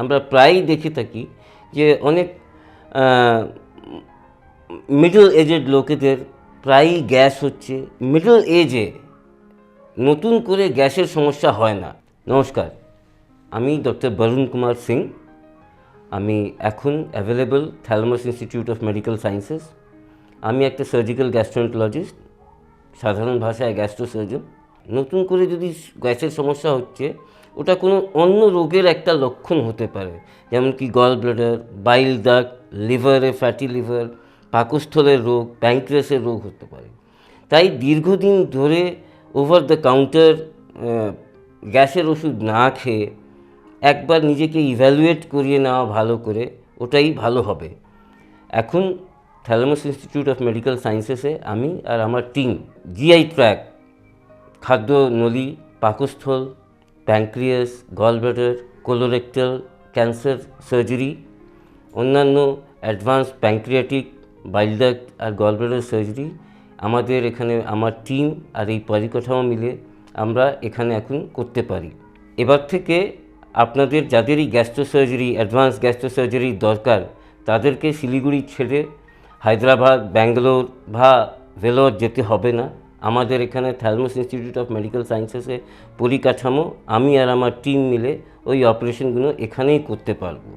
আমরা প্রায়ই দেখে থাকি যে অনেক মিডল এজেড লোকেদের প্রায়ই গ্যাস হচ্ছে। মিডল এজে নতুন করে গ্যাসের সমস্যা হয় না। নমস্কার, আমি ডক্টর বরুণ কুমার সিং। আমি এখন available thalamus institute of medical sciences. আমি একটা সার্জিক্যাল গ্যাস্ট্রোএন্টারোলজিস্ট, সাধারণ ভাষায় গ্যাস্ট্রোসার্জন। নতুন করে যদি গ্যাসের সমস্যা হচ্ছে, ওটা কোনো অন্য রোগের একটা লক্ষণ হতে পারে, যেমন কি গল ব্লাডার, বাইল ডাক্ট, লিভারে ফ্যাটি লিভার, পাকস্থলের রোগ, প্যানক্রিয়াসের রোগ হতে পারে। তাই দীর্ঘদিন ধরে ওভার দ্য কাউন্টার গ্যাসের ওষুধ না খেয়ে একবার নিজেকে ইভ্যালুয়েট করিয়ে নেওয়া ভালো করে, ওটাই ভালো হবে। এখন থ্যালামাস ইনস্টিটিউট অফ মেডিকেল সায়েন্সেসে আমি আর আমার টিম জিআই ট্র্যাক, খাদ্য নলী, পাকস্থল, pancreas, gall bladder, colorectal cancer surgery, অন্যান্য অ্যাডভান্স প্যানক্রিয়াটিক, বাইল ডাক্ট আর গল ব্লাডার সার্জারি আমাদের এখানে, আমার টিম আর এই পরিকাঠামো মিলে আমরা এখানে এখন করতে পারি। এবার থেকে আপনাদের যাদেরই gastro surgery, advance gastro surgery দরকার, তাদেরকে শিলিগুড়ি ছেড়ে হায়দ্রাবাদ, ব্যাঙ্গালোর বা ভেলোর যেতে হবে না। আমাদের এখানে থ্যালামাস ইনস্টিটিউট অফ মেডিকেল সায়েন্সেসে পরিকাঠামো, আমি আর আমার টিম মিলে ওই অপারেশনগুলো এখানেই করতে পারবো।